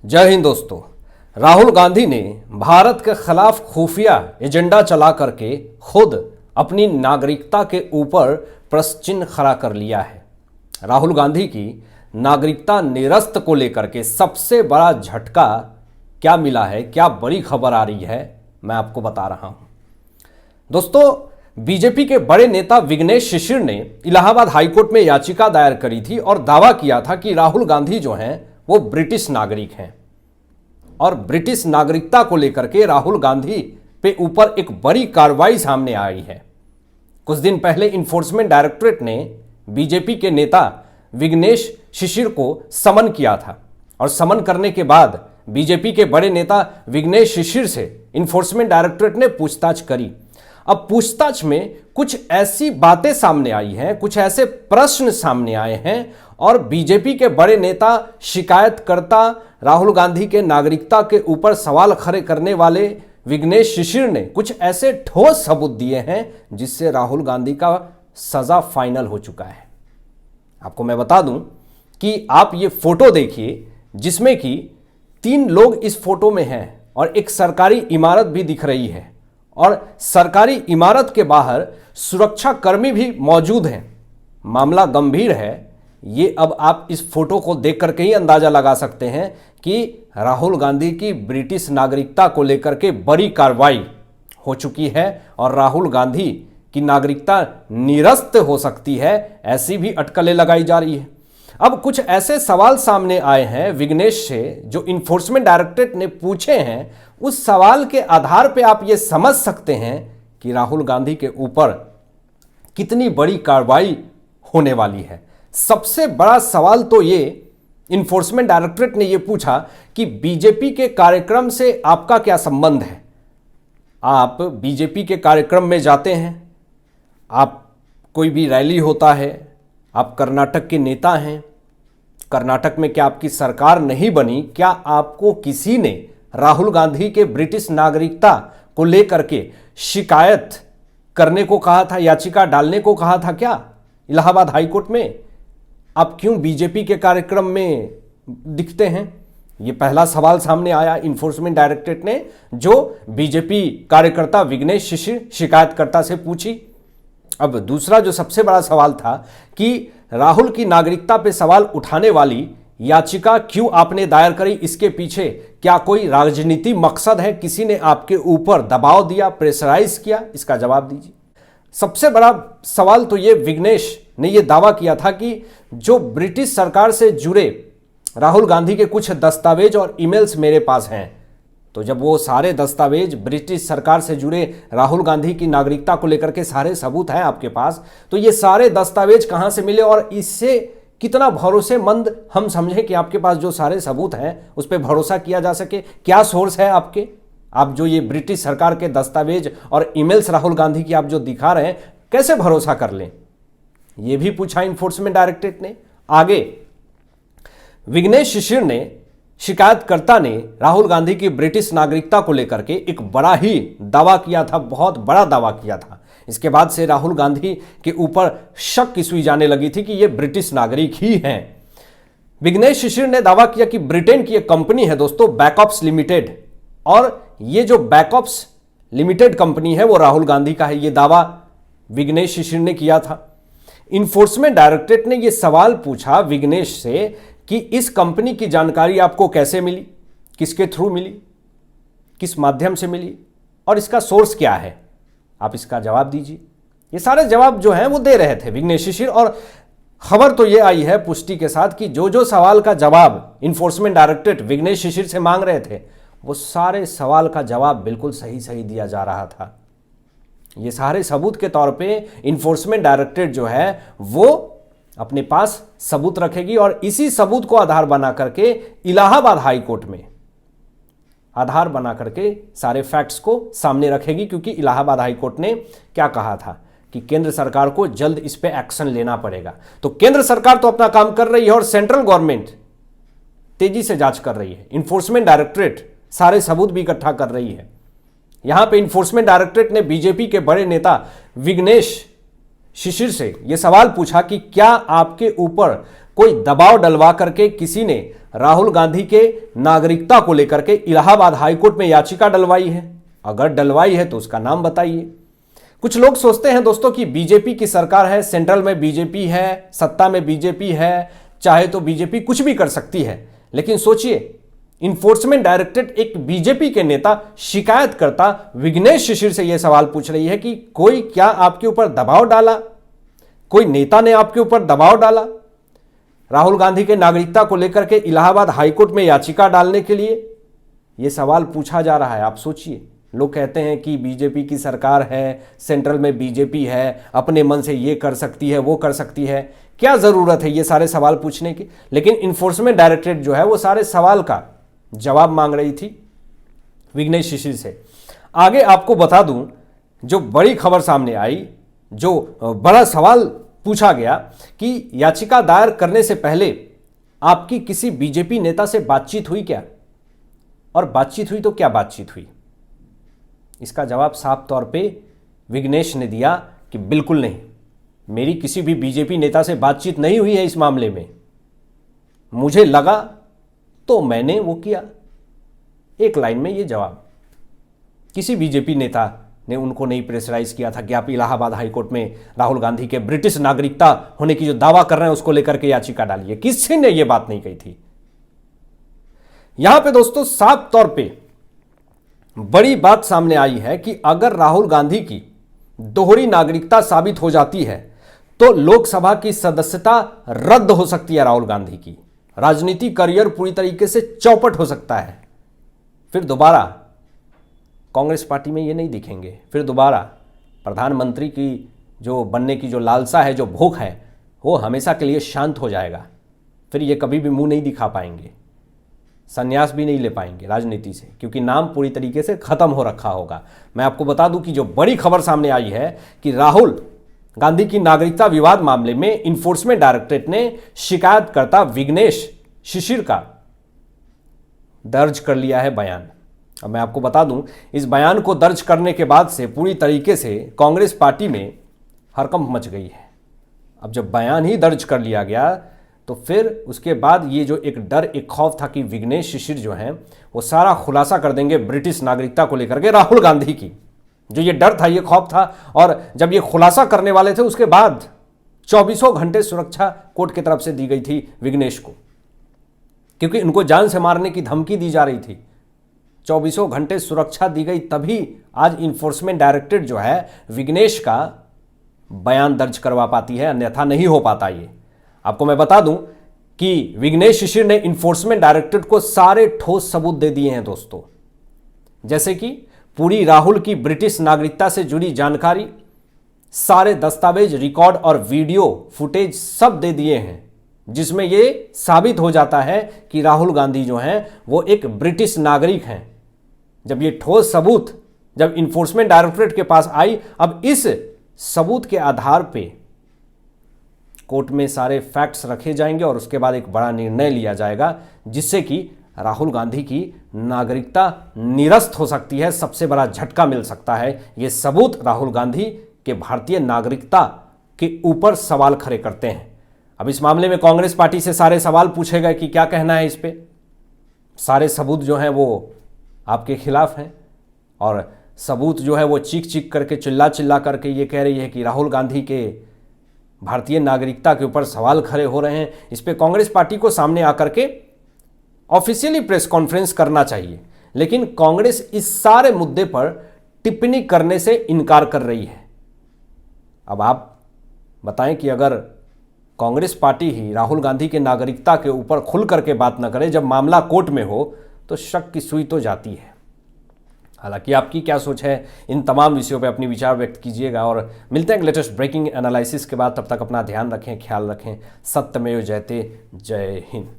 जय हिंद दोस्तों। राहुल गांधी ने भारत के खिलाफ खुफिया एजेंडा चला करके खुद अपनी नागरिकता के ऊपर प्रश्न चिन्ह खड़ा कर लिया है। राहुल गांधी की नागरिकता निरस्त को लेकर के सबसे बड़ा झटका क्या मिला है, क्या बड़ी खबर आ रही है, मैं आपको बता रहा हूं। दोस्तों, बीजेपी के बड़े नेता विघ्नेश शिशिर ने इलाहाबाद हाईकोर्ट में याचिका दायर करी थी और दावा किया था कि राहुल गांधी जो हैं वो ब्रिटिश नागरिक हैं और ब्रिटिश नागरिकता को लेकर के राहुल गांधी पे ऊपर एक बड़ी कार्रवाई सामने आई है। कुछ दिन पहले इन्फोर्समेंट डायरेक्टरेट ने बीजेपी के नेता विघ्नेश शिशिर को समन किया था और समन करने के बाद बीजेपी के बड़े नेता विघ्नेश शिशिर से इन्फोर्समेंट डायरेक्टरेट ने पूछताछ करी। अब पूछताछ में कुछ ऐसी बातें सामने आई हैं, कुछ ऐसे प्रश्न सामने आए हैं और बीजेपी के बड़े नेता, शिकायतकर्ता, राहुल गांधी के नागरिकता के ऊपर सवाल खड़े करने वाले विघ्नेश शिशिर ने कुछ ऐसे ठोस सबूत दिए हैं जिससे राहुल गांधी का सजा फाइनल हो चुका है। आपको मैं बता दूं कि आप ये फोटो देखिए जिसमें कि 3 लोग इस फोटो में हैं और एक सरकारी इमारत भी दिख रही है और सरकारी इमारत के बाहर सुरक्षा कर्मी भी मौजूद हैं। मामला गंभीर है। ये अब आप इस फोटो को देख करके ही अंदाजा लगा सकते हैं कि राहुल गांधी की ब्रिटिश नागरिकता को लेकर के बड़ी कार्रवाई हो चुकी है और राहुल गांधी की नागरिकता निरस्त हो सकती है, ऐसी भी अटकलें लगाई जा रही है। अब कुछ ऐसे सवाल सामने आए हैं विघ्नेश से जो इन्फोर्समेंट डायरेक्टरेट ने पूछे हैं। उस सवाल के आधार पे आप ये समझ सकते हैं कि राहुल गांधी के ऊपर कितनी बड़ी कार्रवाई होने वाली है। सबसे बड़ा सवाल तो ये इन्फोर्समेंट डायरेक्टरेट ने ये पूछा कि बीजेपी के कार्यक्रम से आपका क्या संबंध है। आप बीजेपी के कार्यक्रम में जाते हैं, आप कोई भी रैली होता है, आप कर्नाटक के नेता हैं, कर्नाटक में क्या आपकी सरकार नहीं बनी? क्या आपको किसी ने राहुल गांधी के ब्रिटिश नागरिकता को लेकर के शिकायत करने को कहा था, याचिका डालने को कहा था क्या इलाहाबाद हाईकोर्ट में? आप क्यों बीजेपी के कार्यक्रम में दिखते हैं? ये पहला सवाल सामने आया इन्फोर्समेंट डायरेक्टरेट ने जो बीजेपी कार्यकर्ता विघ्नेश शिशिर शिकायतकर्ता से पूछी। अब दूसरा जो सबसे बड़ा सवाल था कि राहुल की नागरिकता पे सवाल उठाने वाली याचिका क्यों आपने दायर करी, इसके पीछे क्या कोई राजनीति मकसद है? किसी ने आपके ऊपर दबाव दिया, प्रेशराइज किया? इसका जवाब दीजिए। सबसे बड़ा सवाल तो ये विघ्नेश ने यह दावा किया था कि जो ब्रिटिश सरकार से जुड़े राहुल गांधी के कुछ दस्तावेज और ईमेल्स मेरे पास हैं, तो जब वो सारे दस्तावेज ब्रिटिश सरकार से जुड़े राहुल गांधी की नागरिकता को लेकर के सारे सबूत हैं आपके पास, तो ये सारे दस्तावेज कहां से मिले और इससे कितना भरोसेमंद हम समझें कि आपके पास जो सारे सबूत हैं उस पर भरोसा किया जा सके? क्या सोर्स है आपके? आप जो ये ब्रिटिश सरकार के दस्तावेज और ईमेल्स राहुल गांधी की आप जो दिखा रहे हैं, कैसे भरोसा कर लें? ये भी पूछा इन्फोर्समेंट डायरेक्टरेट ने। आगे विघ्नेश शिशिर ने, शिकायतकर्ता ने राहुल गांधी की ब्रिटिश नागरिकता को लेकर के एक बड़ा ही दावा किया था, बहुत बड़ा दावा किया था। इसके बाद से राहुल गांधी के ऊपर शक की सुई जाने लगी थी कि ये ब्रिटिश नागरिक ही हैं। विघ्नेश शिशिर ने दावा किया कि ब्रिटेन की एक कंपनी है दोस्तों, बैकऑप्स लिमिटेड, और ये जो बैकऑप्स लिमिटेड कंपनी है वो राहुल गांधी का है। ये दावा विघ्नेश शिशिर ने किया था। इन्फोर्समेंट डायरेक्टरेट ने यह सवाल पूछा विघ्नेश से कि इस कंपनी की जानकारी आपको कैसे मिली, किसके थ्रू मिली, किस माध्यम से मिली और इसका सोर्स क्या है? आप इसका जवाब दीजिए। ये सारे जवाब जो हैं वो दे रहे थे विघ्नेश शिशिर और खबर तो ये आई है पुष्टि के साथ कि जो जो सवाल का जवाब इन्फोर्समेंट डायरेक्टरेट विघ्नेश शिशिर से मांग रहे थे वो सारे सवाल का जवाब बिल्कुल सही सही दिया जा रहा था। ये सारे सबूत के तौर पे इन्फोर्समेंट डायरेक्टरेट जो है वो अपने पास सबूत रखेगी और इसी सबूत को आधार बना करके इलाहाबाद हाई कोर्ट में आधार बना करके सारे फैक्ट्स को सामने रखेगी, क्योंकि इलाहाबाद हाई कोर्ट ने क्या कहा था कि केंद्र सरकार को जल्द इस पे एक्शन लेना पड़ेगा। तो केंद्र सरकार तो अपना काम कर रही है और सेंट्रल गवर्नमेंट तेजी से जांच कर रही है। इन्फोर्समेंट डायरेक्टरेट सारे सबूत भी इकट्ठा कर रही है। यहां पे इन्फोर्समेंट डायरेक्टरेट ने बीजेपी के बड़े नेता विघ्नेश शिशिर से यह सवाल पूछा कि क्या आपके ऊपर कोई दबाव डलवा करके किसी ने राहुल गांधी के नागरिकता को लेकर के इलाहाबाद हाईकोर्ट में याचिका डलवाई है? अगर डलवाई है तो उसका नाम बताइए। कुछ लोग सोचते हैं दोस्तों कि बीजेपी की सरकार है, सेंट्रल में बीजेपी है, सत्ता में बीजेपी है, चाहे तो बीजेपी कुछ भी कर सकती है। लेकिन सोचिए, इन्फोर्समेंट डायरेक्टरेट एक बीजेपी के नेता शिकायतकर्ता विघ्नेश शिशिर से यह सवाल पूछ रही है कि कोई क्या आपके ऊपर दबाव डाला, कोई नेता ने आपके ऊपर दबाव डाला राहुल गांधी के नागरिकता को लेकर के इलाहाबाद हाईकोर्ट में याचिका डालने के लिए? यह सवाल पूछा जा रहा है। आप सोचिए, लोग कहते हैं कि बीजेपी की सरकार है, सेंट्रल में बीजेपी है, अपने मन से ये कर सकती है, वो कर सकती है। क्या जरूरत है ये सारे सवाल पूछने की? लेकिन इन्फोर्समेंट डायरेक्टरेट जो है वो सारे सवाल का जवाब मांग रही थी विघ्नेश शिशिर से। आगे आपको बता दूं, जो बड़ी खबर सामने आई, जो बड़ा सवाल पूछा गया कि याचिका दायर करने से पहले आपकी किसी बीजेपी नेता से बातचीत हुई क्या? और बातचीत हुई तो क्या बातचीत हुई? इसका जवाब साफ तौर पे विघ्नेश ने दिया कि बिल्कुल नहीं, मेरी किसी भी बीजेपी नेता से बातचीत नहीं हुई है इस मामले में। मुझे लगा तो मैंने वो किया। एक लाइन में ये जवाब। किसी बीजेपी नेता ने उनको नहीं प्रेशराइज किया था कि आप इलाहाबाद हाईकोर्ट में राहुल गांधी के ब्रिटिश नागरिकता होने की जो दावा कर रहे हैं उसको लेकर के याचिका डालिए। किसी ने यह बात नहीं कही थी। यहां पे दोस्तों साफ तौर पे बड़ी बात सामने आई है कि अगर राहुल गांधी की दोहरी नागरिकता साबित हो जाती है तो लोकसभा की सदस्यता रद्द हो सकती है। राहुल गांधी की राजनीतिक करियर पूरी तरीके से चौपट हो सकता है। फिर दोबारा कांग्रेस पार्टी में ये नहीं दिखेंगे। फिर दोबारा प्रधानमंत्री की जो बनने की जो लालसा है, जो भूख है, वो हमेशा के लिए शांत हो जाएगा। फिर ये कभी भी मुंह नहीं दिखा पाएंगे, संन्यास भी नहीं ले पाएंगे राजनीति से, क्योंकि नाम पूरी तरीके से खत्म हो रखा होगा। मैं आपको बता दूं कि जो बड़ी खबर सामने आई है कि राहुल गांधी की नागरिकता विवाद मामले में इन्फोर्समेंट डायरेक्टरेट ने शिकायतकर्ता विघ्नेश शिशिर का दर्ज कर लिया है बयान। अब मैं आपको बता दूं, इस बयान को दर्ज करने के बाद से पूरी तरीके से कांग्रेस पार्टी में हड़कंप मच गई है। अब जब बयान ही दर्ज कर लिया गया तो फिर उसके बाद ये जो एक डर, एक खौफ था कि विघ्नेश शिशिर जो हैं वो सारा खुलासा कर देंगे ब्रिटिश नागरिकता को लेकर के राहुल गांधी की, जो ये डर था, ये खौफ था। और जब ये खुलासा करने वाले थे उसके बाद 24 घंटे सुरक्षा कोर्ट की तरफ से दी गई थी विघ्नेश को, क्योंकि उनको जान से मारने की धमकी दी जा रही थी। 24 घंटे सुरक्षा दी गई, तभी आज इन्फोर्समेंट डायरेक्टरेट जो है विघ्नेश का बयान दर्ज करवा पाती है, अन्यथा नहीं हो पाता। ये आपको मैं बता दूं कि विघ्नेश शिशिर ने इन्फोर्समेंट डायरेक्टरेट को सारे ठोस सबूत दे दिए हैं दोस्तों, जैसे कि पूरी राहुल की ब्रिटिश नागरिकता से जुड़ी जानकारी, सारे दस्तावेज, रिकॉर्ड और वीडियो फुटेज सब दे दिए हैं, जिसमें यह साबित हो जाता है कि राहुल गांधी जो हैं वो एक ब्रिटिश नागरिक हैं। जब ये ठोस सबूत जब इन्फोर्समेंट डायरेक्टरेट के पास आई, अब इस सबूत के आधार पे कोर्ट में सारे फैक्ट्स रखे जाएंगे और उसके बाद एक बड़ा निर्णय लिया जाएगा, जिससे कि राहुल गांधी की नागरिकता निरस्त हो सकती है। सबसे बड़ा झटका मिल सकता है। ये सबूत राहुल गांधी के भारतीय नागरिकता के ऊपर सवाल खड़े करते हैं। अब इस मामले में कांग्रेस पार्टी से सारे सवाल पूछे गए कि क्या कहना है इस पे। सारे सबूत जो हैं वो आपके खिलाफ हैं और सबूत जो है वो चीख चीख करके, चिल्ला चिल्ला करके ये कह रही है कि राहुल गांधी के भारतीय नागरिकता के ऊपर सवाल खड़े हो रहे हैं। इस पे कांग्रेस पार्टी को सामने आकर के ऑफिशियली प्रेस कॉन्फ्रेंस करना चाहिए, लेकिन कांग्रेस इस सारे मुद्दे पर टिप्पणी करने से इनकार कर रही है। अब आप बताएं कि अगर कांग्रेस पार्टी ही राहुल गांधी के नागरिकता के ऊपर खुल करके बात न करे, जब मामला कोर्ट में हो, तो शक की सुई तो जाती है। हालांकि आपकी क्या सोच है, इन तमाम विषयों पे अपनी विचार व्यक्त कीजिएगा और मिलते हैं लेटेस्ट ब्रेकिंग एनालिसिस के बाद। तब तक अपना ध्यान रखें, ख्याल रखें। सत्यमेव जयते। जय हिंद।